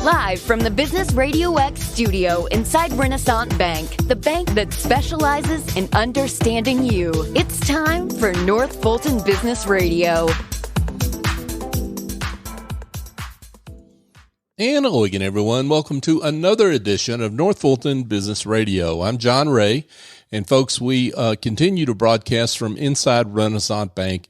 Live from the Business RadioX studio inside Renaissance Bank, the bank that specializes in understanding you. It's time for North Fulton Business Radio. And hello again, everyone. Welcome to another edition of North Fulton Business Radio. I'm John Ray, and folks, we continue to broadcast from inside Renaissance Bank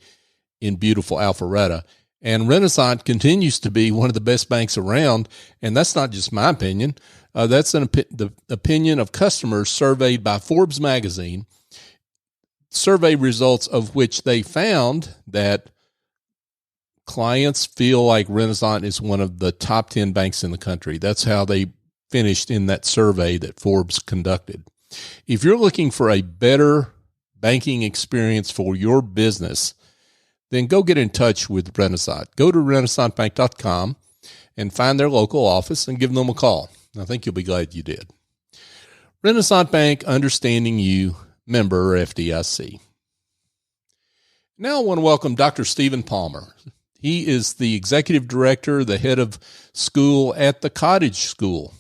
in beautiful Alpharetta. And Renaissance continues to be one of the best banks around, and that's not just my opinion. That's the opinion of customers surveyed by Forbes magazine, survey results of which they found that clients feel like Renaissance is one of the top 10 banks in the country. That's how they finished in that survey that Forbes conducted. If you're looking for a better banking experience for your business, then go get in touch with Renaissance. Go to renaissancebank.com and find their local office and give them a call. I think you'll be glad you did. Renaissance Bank, understanding you, member FDIC. Now I want to welcome Dr. Stephen Palmer. He is the executive director, the head of school at the Cottage School.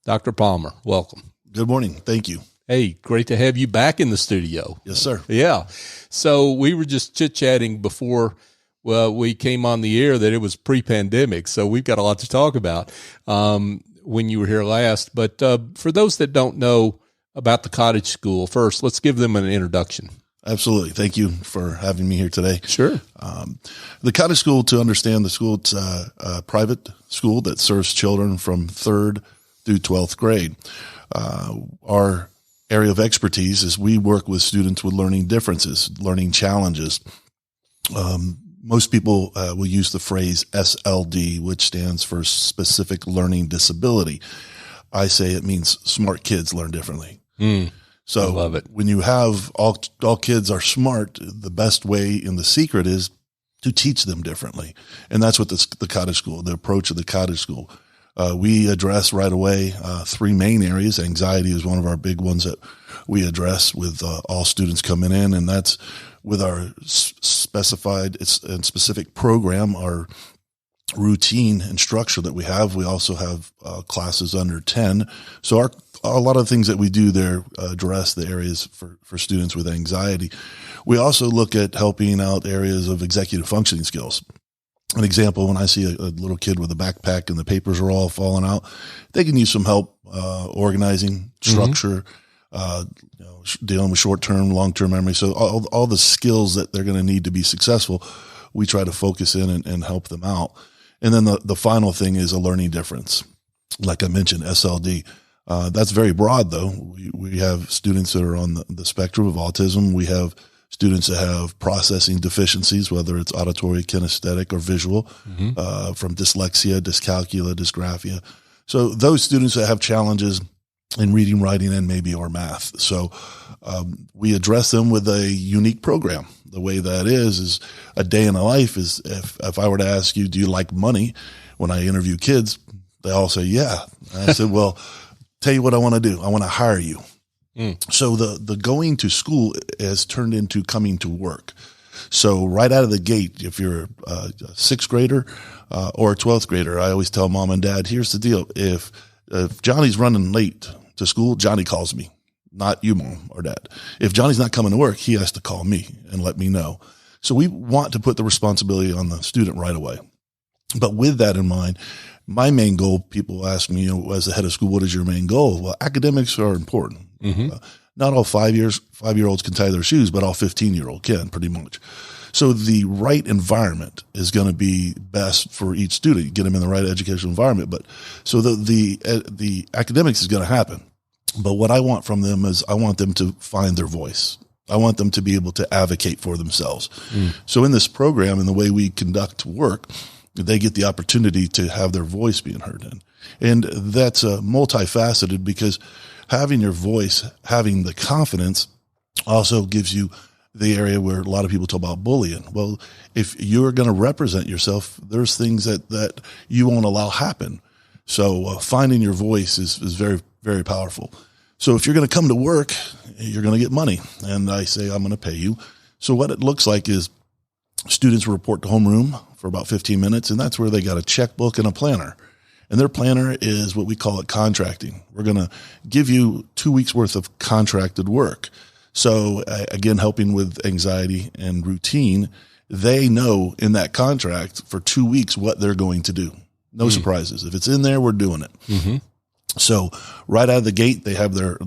Dr. Palmer, welcome. Good morning. Thank you. Hey, great to have you back in the studio. Yes, sir. Yeah. So we were just chit-chatting before we came on the air that it was pre-pandemic, so we've got a lot to talk about when you were here last. But for those that don't know about the Cottage School, first, let's give them an introduction. Absolutely. Thank you for having me here today. Sure. The Cottage School, to understand the school, it's a private school that serves children from 3rd through 12th grade. Our area of expertise is we work with students with learning differences, learning challenges. Most people will use the phrase SLD, which stands for specific learning disability. I say it means smart kids learn differently. So I love it. When you have all kids are smart, the best way and the secret is to teach them differently. And that's what the Cottage School, the approach of the Cottage School. We address right away 3 main areas. Anxiety is one of our big ones that we address with all students coming in, and that's with our specified and specific program, our routine and structure that we have. We also have classes under 10. So a lot of things that we do there address the areas for students with anxiety. We also look at helping out areas of executive functioning skills. An example, when I see a little kid with a backpack and the papers are all falling out, they can use some help organizing, structure, dealing with short-term, long-term memory. So all the skills that they're going to need to be successful, we try to focus in and help them out. And then the final thing is a learning difference. Like I mentioned, SLD. That's very broad, though. We have students that are on the spectrum of autism. We have students that have processing deficiencies, whether it's auditory, kinesthetic, or visual, from dyslexia, dyscalculia, dysgraphia. So those students that have challenges in reading, writing, and maybe or math. So we address them with a unique program. The way that is a day in the life is if I were to ask you, do you like money? When I interview kids, they all say, yeah. And I said, well, tell you what I want to do. I want to hire you. So the going to school has turned into coming to work. So right out of the gate, if you're a 6th grader or a 12th grader, I always tell mom and dad, here's the deal. If Johnny's running late to school, Johnny calls me, not you, mom or dad. If Johnny's not coming to work, he has to call me and let me know. So we want to put the responsibility on the student right away. But with that in mind, my main goal, people ask me, as the head of school, what is your main goal? Well, academics are important. Not all 5-year-olds can tie their shoes, but all 15-year-old can pretty much. So the right environment is going to be best for each student. You get them in the right educational environment. But so the academics is going to happen. But what I want from them is I want them to find their voice. I want them to be able to advocate for themselves. So in this program, in the way we conduct work, they get the opportunity to have their voice being heard in. And that's multifaceted because having your voice, having the confidence also gives you the area where a lot of people talk about bullying. Well, if you're going to represent yourself, there's things that you won't allow happen. So finding your voice is very, very powerful. So if you're going to come to work, you're going to get money. And I say, I'm going to pay you. So what it looks like is students report to homeroom for about 15 minutes, and that's where they got a checkbook and a planner. And their planner is what we call it contracting. We're going to give you 2 weeks worth of contracted work. So again, helping with anxiety and routine, they know in that contract for 2 weeks what they're going to do. No surprises. If it's in there, we're doing it. Mm-hmm. So right out of the gate, they have their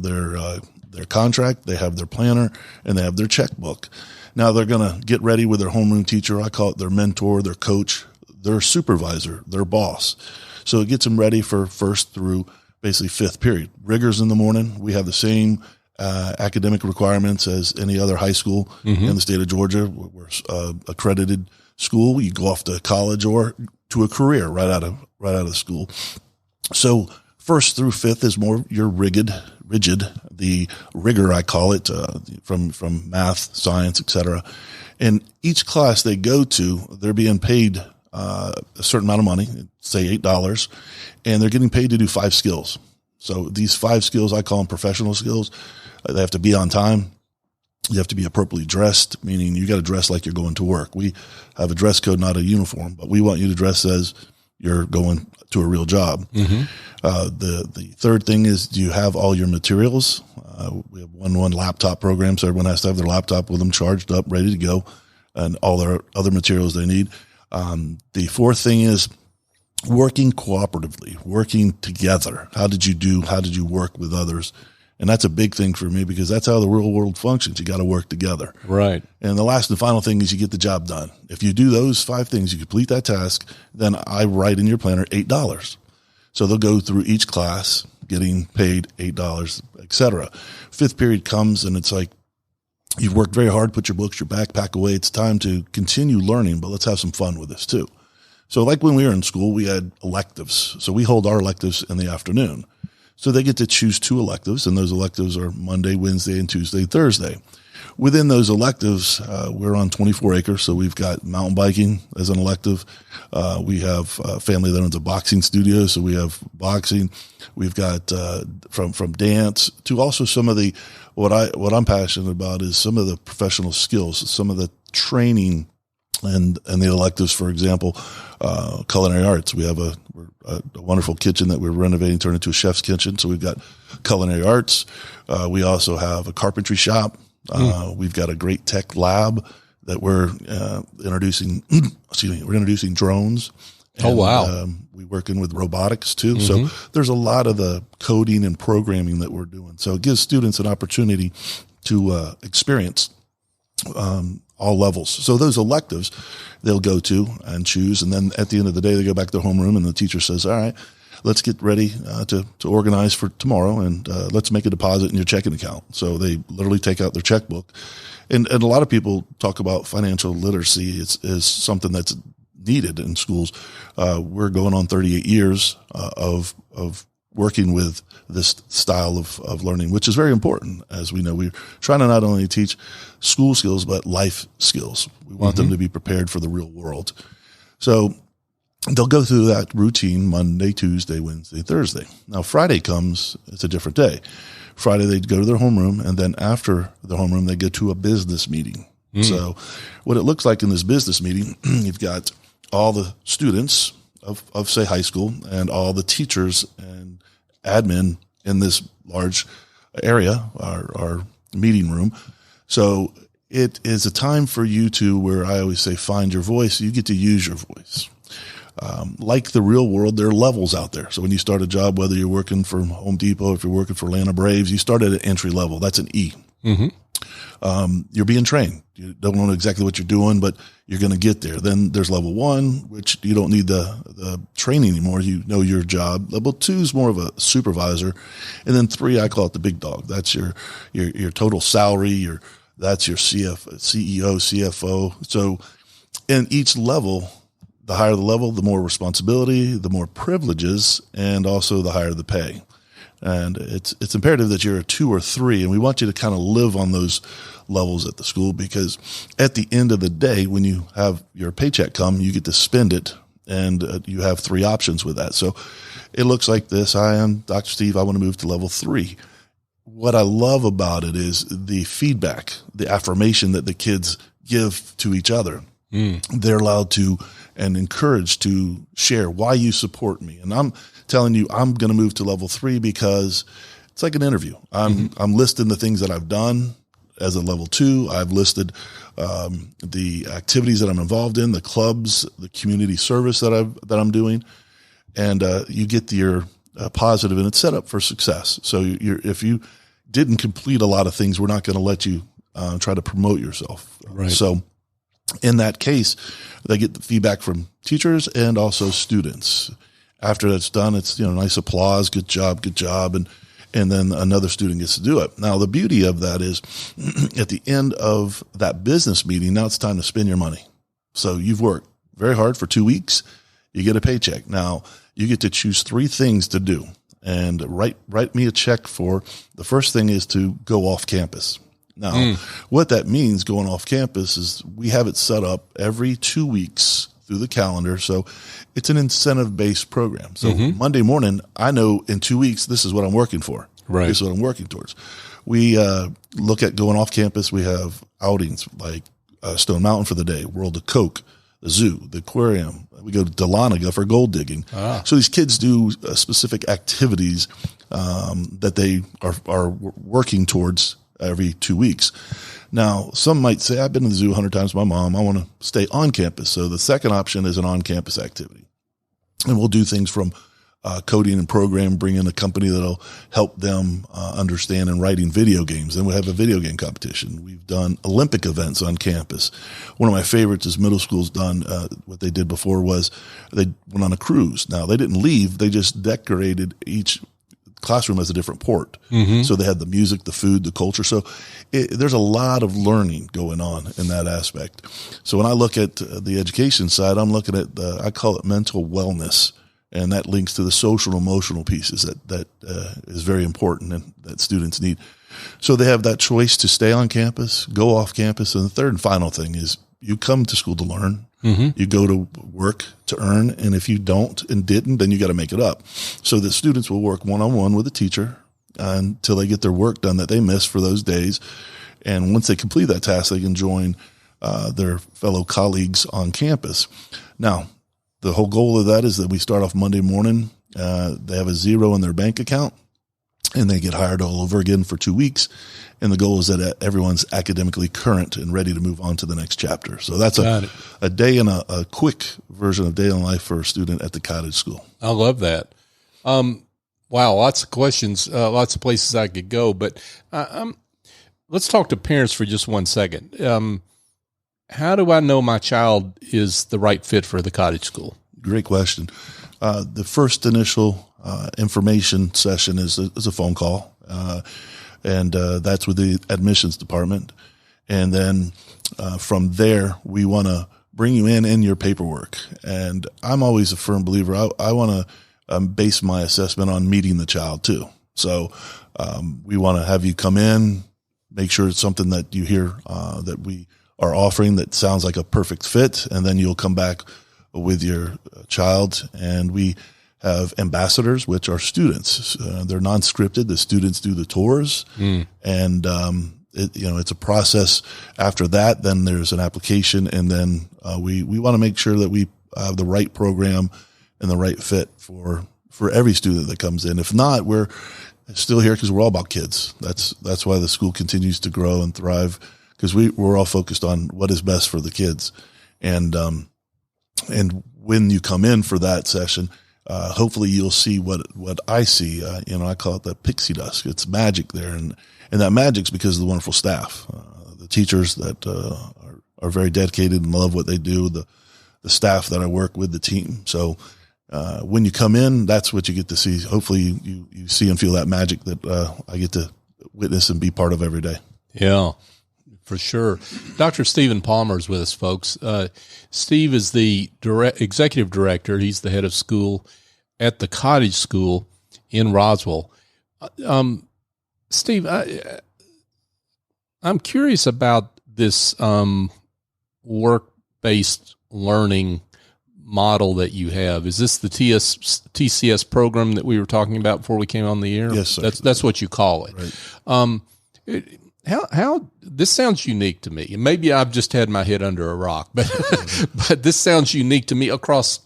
contract, they have their planner, and they have their checkbook. Now they're going to get ready with their homeroom teacher. I call it their mentor, their coach, their supervisor, their boss. So it gets them ready for first through basically fifth period. Rigors in the morning. We have the same academic requirements as any other high school in the state of Georgia. We're accredited school. You go off to college or to a career right out of school. So first through fifth is more your rigid, the rigor, I call it, from math, science, etc. And each class they go to, they're being paid a certain amount of money, say $8, and they're getting paid to do 5 skills. So these 5 skills, I call them professional skills. They have to be on time. You have to be appropriately dressed, meaning you got to dress like you're going to work. We have a dress code, not a uniform, but we want you to dress as you're going to a real job. Mm-hmm. The third thing is, do you have all your materials? We have one laptop program, so everyone has to have their laptop with them charged up, ready to go, and all their other materials they need. The fourth thing is working cooperatively, working together. How did you work with others? And that's a big thing for me because that's how the real world functions. You got to work together. Right. And the last and final thing is you get the job done. If you do those 5 things, you complete that task, then I write in your planner $8. So they'll go through each class getting paid $8, etc. Fifth period comes and it's like, you've worked very hard, put your books, your backpack away. It's time to continue learning, but let's have some fun with this too. So like when we were in school, we had electives. So we hold our electives in the afternoon. So they get to choose 2 electives, and those electives are Monday, Wednesday, and Tuesday, Thursday. Within those electives, we're on 24 acres, so we've got mountain biking as an elective. We have a family that owns a boxing studio, so we have boxing. We've got from dance to also some of the what I'm passionate about is some of the professional skills, some of the training and the electives. For example, culinary arts. We have a wonderful kitchen that we're renovating, turn into a chef's kitchen. So we've got culinary arts. We also have a carpentry shop. We've got a great tech lab that we're introducing. We're introducing drones. And, wow! We're working with robotics too. Mm-hmm. So there's a lot of the coding and programming that we're doing. So it gives students an opportunity to experience all levels. So those electives they'll go to and choose. And then at the end of the day, they go back to their homeroom and the teacher says, all right, let's get ready to organize for tomorrow. And let's make a deposit in your checking account. So they literally take out their checkbook. And a lot of people talk about financial literacy. Is something that's needed in schools. We're going on 38 years of working with this style of learning, which is very important. As we know, we're trying to not only teach school skills, but life skills. We want them to be prepared for the real world. So they'll go through that routine Monday, Tuesday, Wednesday, Thursday. Now Friday comes, it's a different day. Friday, they go to their homeroom, and then after the homeroom, they go to a business meeting. So what it looks like in this business meeting, you've got all the students of say high school and all the teachers and admin in this large area, our meeting room. So it is a time for you to, where I always say, find your voice. You get to use your voice. Like the real world, there are levels out there. So when you start a job, whether you're working for Home Depot, if you're working for Atlanta Braves, you start at an entry level. That's an E. You're being trained. You don't know exactly what you're doing, but you're going to get there. Then there's level 1, which you don't need the training anymore. You know your job. Level 2 is more of a supervisor. And then 3, I call it the big dog. That's your total salary. That's your CEO, CFO. So in each level, the higher the level, the more responsibility, the more privileges, and also the higher the pay. And it's imperative that you're a 2 or 3, and we want you to kind of live on those levels at the school, because at the end of the day, when you have your paycheck come, you get to spend it, and you have 3 options with that. So it looks like this. I am Dr. Steve. I want to move to level 3. What I love about it is the feedback, the affirmation that the kids give to each other. They're allowed to and encouraged to share why you support me. And I'm telling you, I'm going to move to level 3 because it's like an interview. I'm listing the things that I've done as a level 2. I've listed the activities that I'm involved in, the clubs, the community service that I'm doing, and you get your positive, and it's set up for success. So if you didn't complete a lot of things, we're not going to let you try to promote yourself. Right. So in that case, they get the feedback from teachers and also students. After that's done, it's nice applause, good job, and then another student gets to do it. Now, the beauty of that is at the end of that business meeting, now it's time to spend your money. So you've worked very hard for 2 weeks. You get a paycheck. Now you get to choose 3 things to do and write me a check for. The first thing is to go off campus. Now, what that means going off campus is we have it set up every 2 weeks through the calendar. So it's an incentive-based program. So Monday morning, I know in 2 weeks, this is what I'm working for. Right. This is what I'm working towards. We look at going off campus. We have outings like Stone Mountain for the day, World of Coke, the zoo, the aquarium. We go to Dahlonega for gold digging. So these kids do specific activities that they are working towards every 2 weeks. Now, some might say, I've been to the zoo 100 times with my mom. I want to stay on campus. So the second option is an on-campus activity. And we'll do things from coding and program, bring in a company that'll help them understand and writing video games. Then we have a video game competition. We've done Olympic events on campus. One of my favorites is middle school's done. What they did before was they went on a cruise. Now, they didn't leave. They just decorated each classroom has a different port. So they had the music, the food, the culture. So there's a lot of learning going on in that aspect. So when I look at the education side, I'm looking at I call it mental wellness, and that links to the social and emotional pieces that is very important and that students need. So they have that choice to stay on campus, go off campus. And the third and final thing is you come to school to learn. You go to work to earn, and if you don't and didn't, then you got to make it up. So the students will work one-on-one with the teacher until they get their work done that they missed for those days. And once they complete that task, they can join their fellow colleagues on campus. Now, the whole goal of that is that we start off Monday morning. They have a zero in their bank account, and they get hired all over again for 2 weeks. And the goal is that everyone's academically current and ready to move on to the next chapter. So that's a day and a quick version of day in life for a student at the Cottage School. I love that. Wow, lots of questions, lots of places I could go. But let's talk to parents for just 1 second. How do I know my child is the right fit for the Cottage School? Great question. The first initial information session is a phone call. And that's with the admissions department. And then from there, we want to bring you in your paperwork. And I'm always a firm believer. I want to base my assessment on meeting the child too. So we want to have you come in, make sure it's something that you hear that we are offering that sounds like a perfect fit. And then you'll come back with your child, and we have ambassadors, which are students. They're non-scripted. The students do the tours, and it's a process. After that, then there's an application, and then we want to make sure that we have the right program and the right fit for every student that comes in. If not, we're still here because we're all about kids. That's why the school continues to grow and thrive, because we're all focused on what is best for the kids. And when you come in for that session, hopefully you'll see what I see. I call it the pixie dust. It's magic there. And that magic's because of the wonderful staff, the teachers that are very dedicated and love what they do, the staff that I work with, the team. So when you come in, that's what you get to see. Hopefully you see and feel that magic that I get to witness and be part of every day. Yeah, for sure. Dr. Stephen Palmer is with us, folks. Steve is the executive director. He's the head of school at the Cottage School in Roswell. Steve, I'm curious about this work-based learning model that you have. Is this the TCS program that we were talking about before we came on the air? Yes, sir. That's what you call it. Right. how this sounds unique to me, and maybe I've just had my head under a rock, but but this sounds unique to me across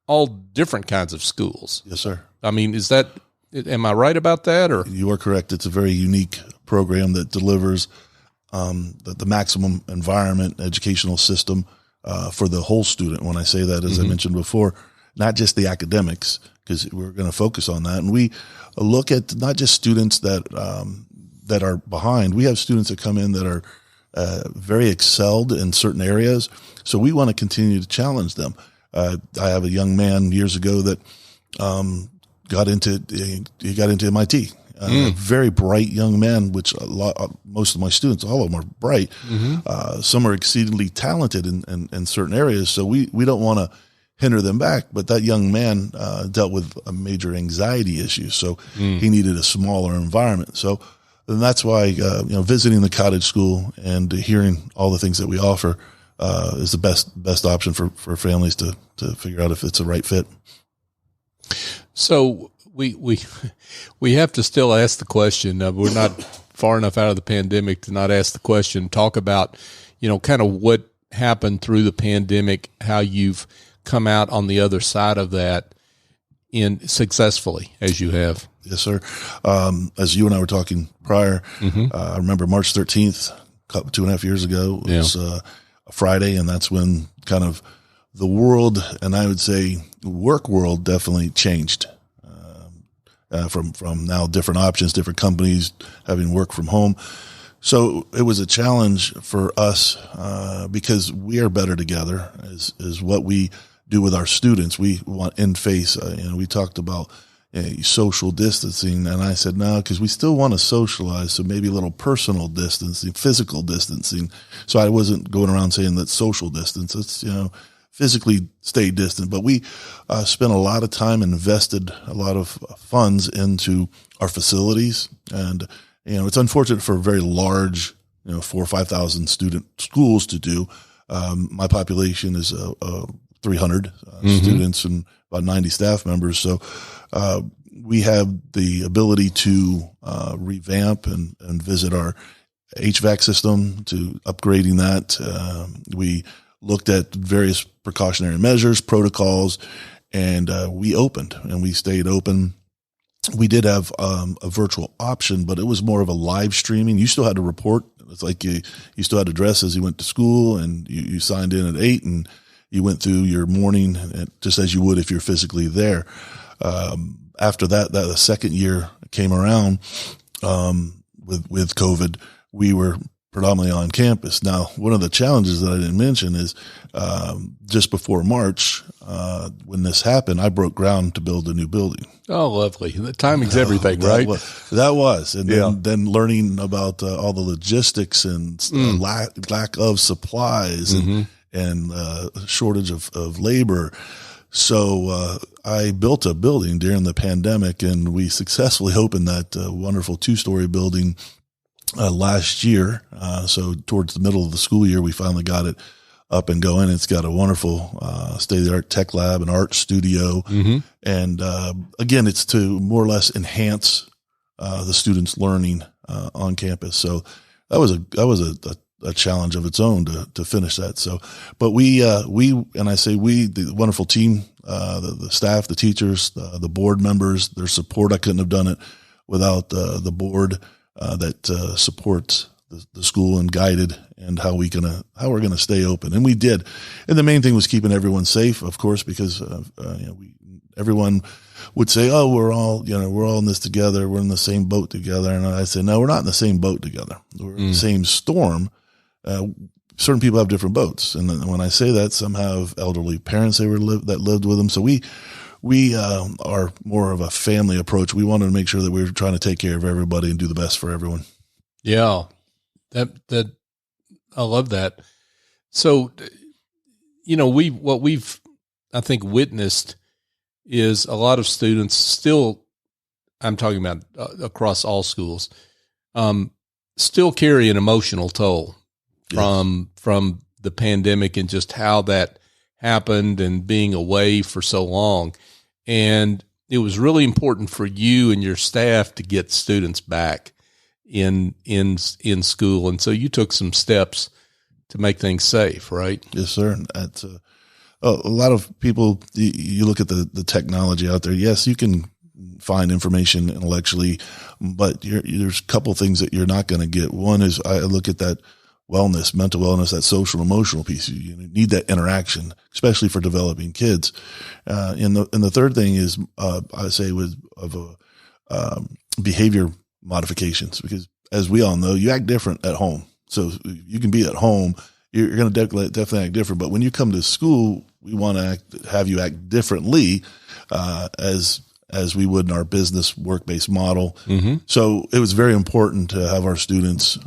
all different kinds of schools. Yes, sir. I mean, am I right about that? Or you are correct. It's a very unique program that delivers the maximum environment educational system for the whole student. When I say that, as I mentioned before, not just the academics, because we're going to focus on that, and we look at not just students that are behind. We have students that come in that are very excelled in certain areas. So we want to continue to challenge them. I have a young man years ago that got into MIT. Very bright young man, which most of my students, all of them are bright. Some are exceedingly talented in certain areas. So we don't want to hinder them back. But that young man dealt with a major anxiety issue. So he needed a smaller environment. So and that's why, visiting the Cottage School and hearing all the things that we offer is the best option for families to figure out if it's a right fit. So we have to still ask the question. We're not far enough out of the pandemic to not ask the question. Talk about, kind of what happened through the pandemic, how you've come out on the other side of that successfully as you have. Yes, sir. As you and I were talking prior, I remember March 13th, 2.5 years ago, it was a Friday, and that's when kind of the world, and I would say work world, definitely changed from now different options, different companies having work from home. So it was a challenge for us because we are better together is what we do with our students. We want in-face, we talked about social distancing, and I said no, because we still want to socialize, so maybe a little personal distancing, physical distancing. So I wasn't going around saying that social distance. It's physically stay distant, but we spent a lot of time, invested a lot of funds into our facilities, and it's unfortunate for very large 4,000 or 5,000 student schools to do. My population is 300 students and about 90 staff members. So we have the ability to revamp and visit our HVAC system, to upgrading that. We looked at various precautionary measures, protocols, and we opened and we stayed open. We did have a virtual option, but it was more of a live streaming. You still had to report. It's like you still had to dress as you went to school, and you signed in at 8 and you went through your morning just as you would if you're physically there. After that the second year came around, with COVID, we were predominantly on campus. Now, one of the challenges that I didn't mention is, just before March, when this happened, I broke ground to build a new building. Oh, lovely. The timing's everything, right? That was. And then learning about all the logistics and lack of supplies and shortage of labor. So I built a building during the pandemic, and we successfully opened that wonderful 2-story building last year. So towards the middle of the school year, we finally got it up and going. It's got a wonderful state-of-the-art tech lab and art studio. And again, it's to more or less enhance the students' learning on campus. So that was a challenge of its own to finish that. So, but we, and I say we, the wonderful team, the staff, the teachers, the board members, their support. I couldn't have done it without the board that supports the school and guided and how we're gonna stay open. And we did. And the main thing was keeping everyone safe, of course, because everyone would say, "Oh, we're all in this together. We're in the same boat together." And I said, "No, we're not in the same boat together. We're in the same storm." Certain people have different boats, and then when I say that, some have elderly parents that lived with them. So we are more of a family approach. We wanted to make sure that we were trying to take care of everybody and do the best for everyone. Yeah, that I love that. So, what we've I think witnessed is a lot of students still. I'm talking about across all schools, still carry an emotional toll from the pandemic and just how that happened and being away for so long. And it was really important for you and your staff to get students back. in school. And so you took some steps to make things safe, right? Yes, sir. That's a lot of people, you look at the technology out there. Yes, you can find information intellectually, but there's a couple things that you're not going to get. One is I look at that wellness, mental wellness, that social emotional piece. You need that interaction, especially for developing kids. And the third thing is, I say behavior modifications, because as we all know, you act different at home. So you can be at home, you're going to definitely act different. But when you come to school, we want to have you act differently, as we would in our business work-based model. Mm-hmm. So it was very important to have our students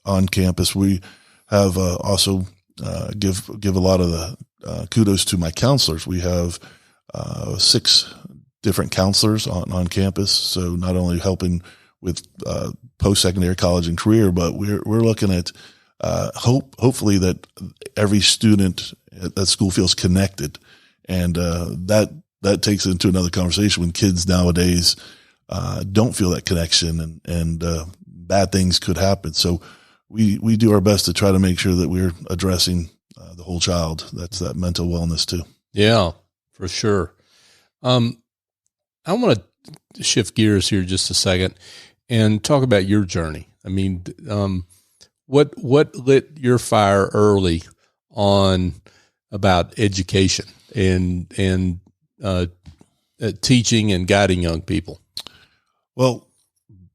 on campus. We have also give a lot of the kudos to my counselors. We have 6 different counselors on campus. So not only helping with post-secondary, college, and career, but we're looking at hopefully that every student at school feels connected, and that takes into another conversation when kids nowadays don't feel that connection, and bad things could happen. So we do our best to try to make sure that we're addressing the whole child. That's that mental wellness too. Yeah, for sure. I want to shift gears here just a second and talk about your journey. I mean, what lit your fire early on about education and teaching and guiding young people? Well,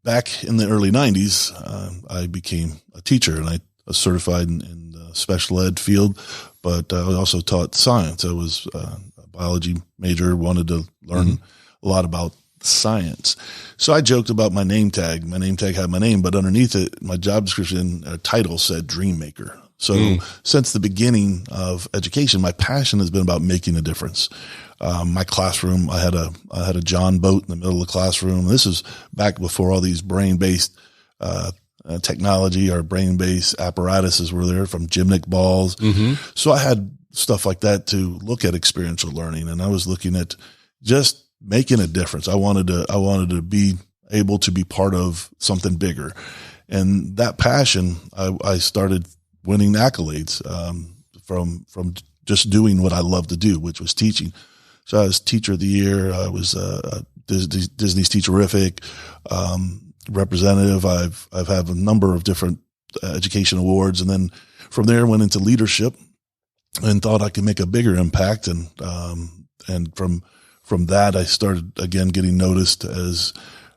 back in the early 90s, I became a teacher, and I was certified in the special ed field, but I also taught science. I was a biology major, wanted to learn a lot about science. So I joked about my name tag. My name tag had my name, but underneath it, my job description title said Dream Maker. So since the beginning of education, my passion has been about making a difference. My classroom, I had a John boat in the middle of the classroom. This is back before all these brain-based technology or brain-based apparatuses were there, from gymnast balls. Mm-hmm. So I had stuff like that to look at experiential learning, and I was looking at just making a difference. I wanted to be able to be part of something bigger, and that passion, I started winning accolades from just doing what I love to do, which was teaching. So I was Teacher of the Year. I was Disney's Teacherific representative. I've had a number of different education awards, and then from there went into leadership and thought I could make a bigger impact. And from that, I started again getting noticed as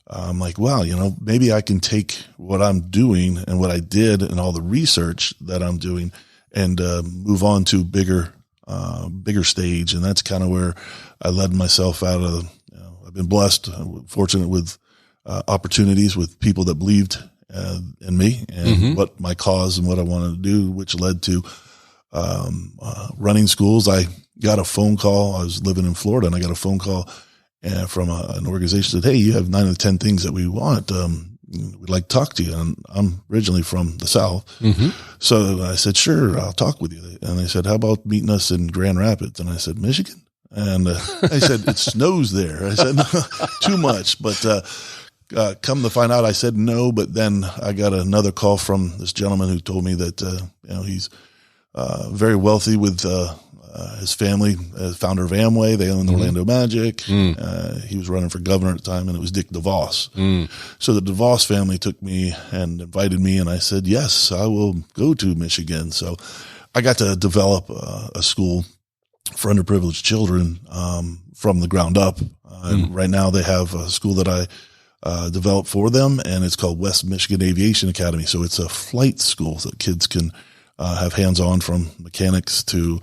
I'm like, wow, maybe I can take what I'm doing and what I did and all the research that I'm doing and move on to bigger stage. And that's kind of where I led myself out of. I've been blessed, fortunate with opportunities with people that believed in me and what my cause and what I wanted to do, which led to running schools. I got a phone call. I was living in Florida, and I got a phone call from an organization that said, "Hey, you have 9 of the 10 things that we want. We'd like to talk to you." And I'm originally from the South. Mm-hmm. So I said, "Sure, I'll talk with you." And they said, "How about meeting us in Grand Rapids?" And I said, "Michigan?" And I said, "It snows there." I said, "Too much." But come to find out, I said no. But then I got another call from this gentleman who told me that he's very wealthy with his family, founder of Amway. They own the Orlando Magic. He was running for governor at the time, and it was Dick DeVos. So the DeVos family took me and invited me, and I said, yes, I will go to Michigan. So I got to develop a school for underprivileged children from the ground up. And right now they have a school that I developed for them, and it's called West Michigan Aviation Academy. So it's a flight school that kids can have hands-on, from mechanics to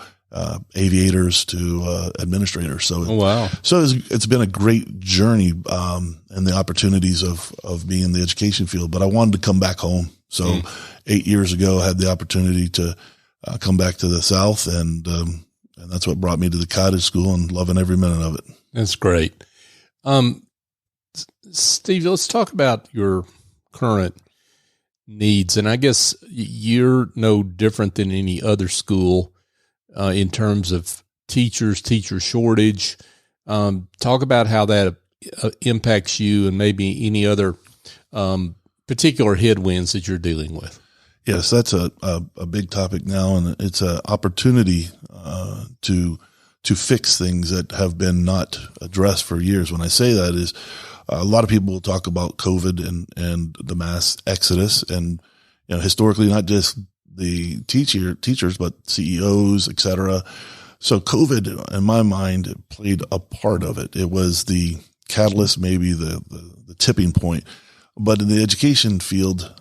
aviators to administrators. So, So it's been a great journey and the opportunities of being in the education field. But I wanted to come back home. So 8 years ago, I had the opportunity to come back to the South, and that's what brought me to the Cottage School, and loving every minute of it. That's great. Steve, let's talk about your current needs. And I guess you're no different than any other school in terms of teacher shortage. Talk about how that impacts you and maybe any other particular headwinds that you're dealing with? Yes, that's a big topic now, and it's an opportunity to fix things that have been not addressed for years. When I say that is, a lot of people will talk about COVID and the mass exodus, and historically not just the teachers, but CEOs, et cetera. So COVID, in my mind, played a part of it. It was the catalyst, maybe the tipping point. But in the education field,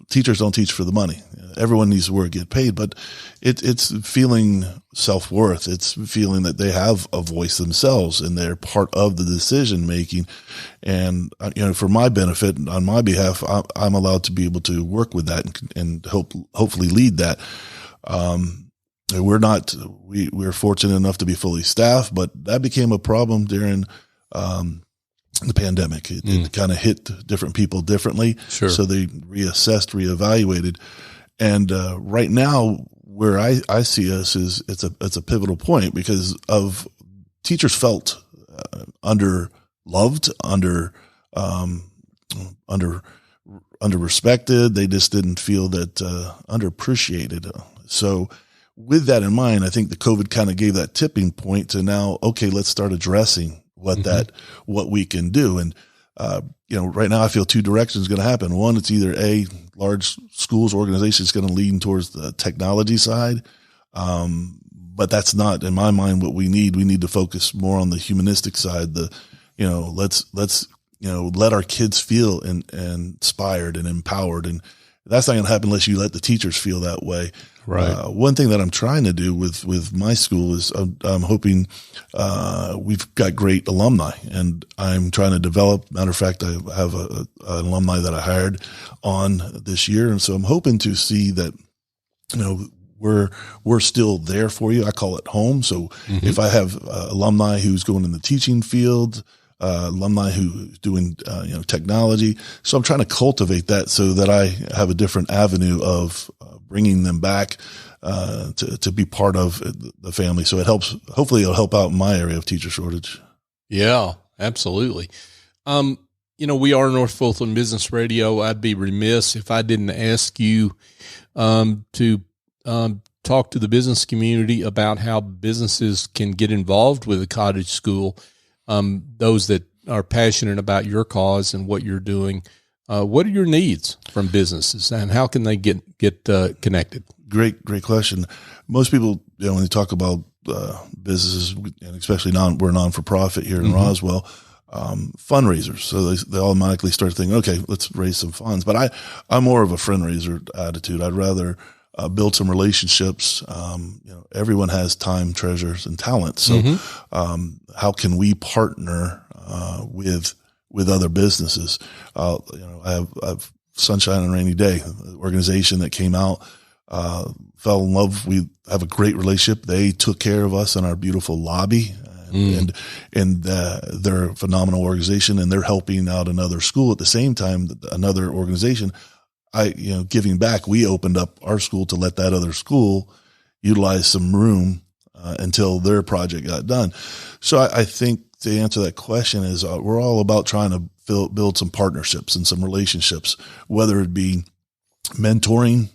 teachers don't teach for the money. Everyone needs to work, get paid, but it's feeling self-worth. It's feeling that they have a voice themselves and they're part of the decision making. And, for my benefit, on my behalf, I'm allowed to be able to work with that and hopefully lead that. We're fortunate enough to be fully staffed, but that became a problem during, the pandemic. It kind of hit different people differently. Sure. So they reassessed, reevaluated. And right now, where I see us is it's a pivotal point because of teachers felt underloved, underrespected. They just didn't feel that underappreciated. So with that in mind, I think the COVID kind of gave that tipping point to now, okay, let's start addressing what we can do. And, right now I feel two directions going to happen. One, it's either large schools, organizations going to lean towards the technology side. But that's not, in my mind, what we need. We need to focus more on the humanistic side. Let's let our kids feel inspired and empowered. And that's not going to happen unless you let the teachers feel that way. Right. One thing that I'm trying to do with my school is I'm hoping, we've got great alumni and I'm trying to develop. Matter of fact, I have an alumni that I hired on this year. And so I'm hoping to see that, we're still there for you. I call it home. So if I have alumni who's going in the teaching field, alumni who's doing, technology. So I'm trying to cultivate that so that I have a different avenue of bringing them back, to be part of the family. So it helps, hopefully it'll help out in my area of teacher shortage. Yeah, absolutely. We are North Fulton Business Radio. I'd be remiss if I didn't ask you, to talk to the business community about how businesses can get involved with the Cottage School. Those that are passionate about your cause and what you're doing, what are your needs from businesses and how can they get connected? Great question. Most people, when they talk about businesses, and especially we're non-for-profit here in Roswell, fundraisers. So they automatically start thinking, okay, let's raise some funds. But I'm more of a friend raiser attitude. I'd rather build some relationships. Everyone has time, treasures, and talent. So how can we partner with other businesses? I have Sunshine and Rainy Day, an organization that came out, fell in love. We have a great relationship. They took care of us in our beautiful lobby. And they're a phenomenal organization, and they're helping out another school at the same time. Another organization, giving back. We opened up our school to let that other school utilize some room until their project got done. So I think to answer that question is we're all about trying to build some partnerships and some relationships, whether it be mentoring,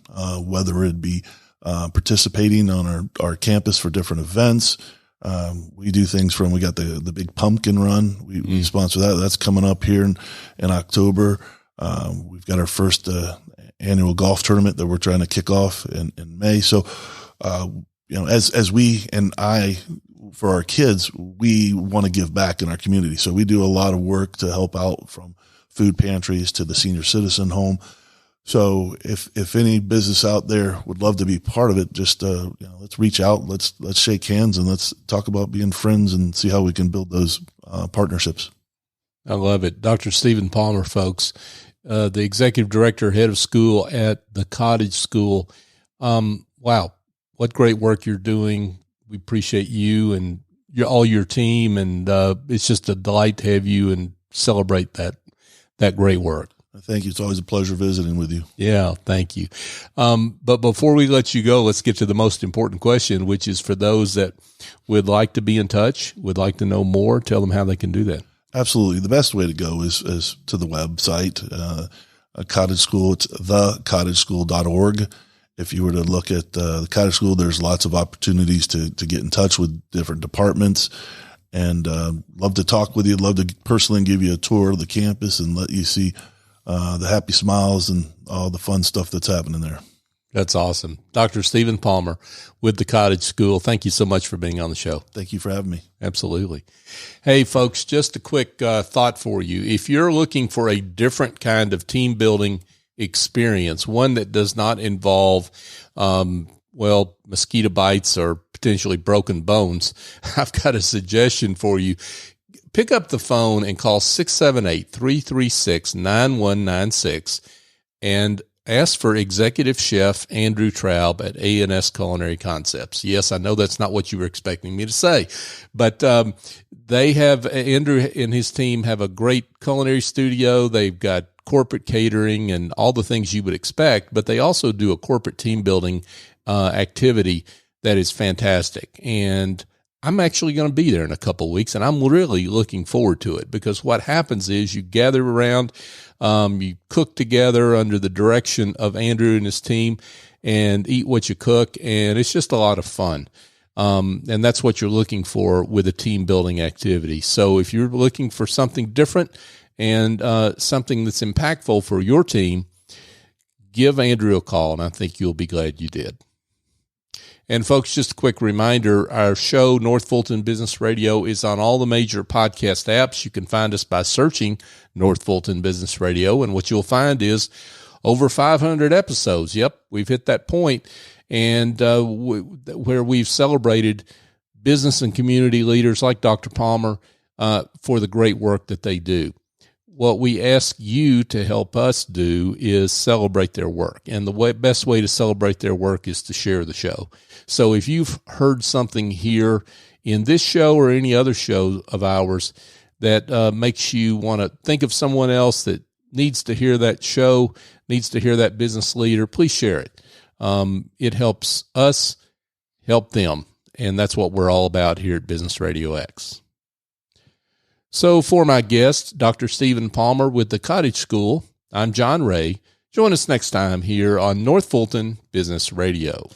whether it be participating on our campus for different events. We do things we got the big pumpkin run. We sponsor that. That's coming up here in October. We've got our first annual golf tournament that we're trying to kick off in May. So, as we and I, for our kids, we want to give back in our community. So we do a lot of work to help out, from food pantries to the senior citizen home. So if any business out there would love to be part of it, just, let's reach out, let's shake hands, and let's talk about being friends and see how we can build those partnerships. I love it. Dr. Stephen Palmer, folks, the executive director, head of school at the Cottage School. Wow. What great work you're doing. We appreciate you and all your team. And, it's just a delight to have you and celebrate that great work. Thank you. It's always a pleasure visiting with you. Yeah, thank you. But before we let you go, let's get to the most important question, which is for those that would like to be in touch, would like to know more, tell them how they can do that. Absolutely. The best way to go is to the website. Cottage School. It's thecottageschool.org. If you were to look at the Cottage School, there's lots of opportunities to get in touch with different departments, and love to talk with you. Love to personally give you a tour of the campus and let you see the happy smiles and all the fun stuff that's happening there. That's awesome. Dr. Stephen Palmer with the Cottage School. Thank you so much for being on the show. Thank you for having me. Absolutely. Hey, folks, just a quick thought for you. If you're looking for a different kind of team building experience, one that does not involve, mosquito bites or potentially broken bones, I've got a suggestion for you. Pick up the phone and call 678-336-9196 and ask for Executive Chef Andrew Traub at A&S Culinary Concepts. Yes, I know that's not what you were expecting me to say, but they have, Andrew and his team have a great culinary studio. They've got corporate catering and all the things you would expect, but they also do a corporate team building activity that is fantastic. And I'm actually going to be there in a couple of weeks, and I'm really looking forward to it, because what happens is you gather around, you cook together under the direction of Andrew and his team, and eat what you cook, and it's just a lot of fun. And that's what you're looking for with a team building activity. So if you're looking for something different and something that's impactful for your team, give Andrew a call, and I think you'll be glad you did. And folks, just a quick reminder, our show, North Fulton Business Radio, is on all the major podcast apps. You can find us by searching North Fulton Business Radio, and what you'll find is over 500 episodes. Yep, we've hit that point, and where we've celebrated business and community leaders like Dr. Palmer for the great work that they do. What we ask you to help us do is celebrate their work. And the best way to celebrate their work is to share the show. So if you've heard something here in this show or any other show of ours that makes you want to think of someone else that needs to hear that show, needs to hear that business leader, please share it. It helps us help them. And that's what we're all about here at Business RadioX. So for my guest, Dr. Stephen Palmer with the Cottage School, I'm John Ray. Join us next time here on North Fulton Business Radio.